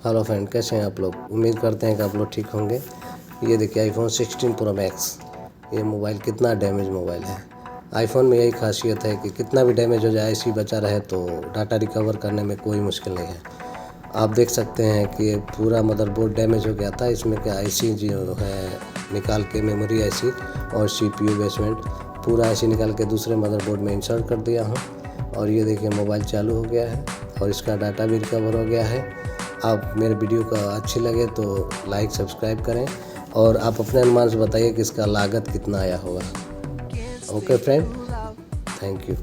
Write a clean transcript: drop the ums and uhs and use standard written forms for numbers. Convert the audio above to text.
Hello friend, कैसे हैं आप लोग। उम्मीद करते हैं कि आप लोग ठीक होंगे। ये देखिए आईफोन 16 प्रो मैक्स, ये मोबाइल कितना डैमेज मोबाइल है। आईफोन में यही खासियत है कि कितना भी डैमेज हो जाए ऐसी बचा रहे तो डाटा रिकवर करने में कोई मुश्किल नहीं है। आप देख सकते हैं कि ये पूरा मदरबोर्ड डैमेज हो गया था। इसमें क्या आईसी जो है निकाल के, मेमोरी आईसी और सीपीयू बेसमेंट पूरा आईसी निकाल के दूसरे मदरबोर्ड में इंसर्ट कर दिया हूँ। और ये देखिए मोबाइल चालू हो गया है और इसका डाटा भी रिकवर हो गया है। आप मेरे वीडियो का अच्छी लगे तो लाइक सब्सक्राइब करें और आप अपने अनुमान से बताइए कि इसका लागत कितना आया होगा। Okay friend, thank you.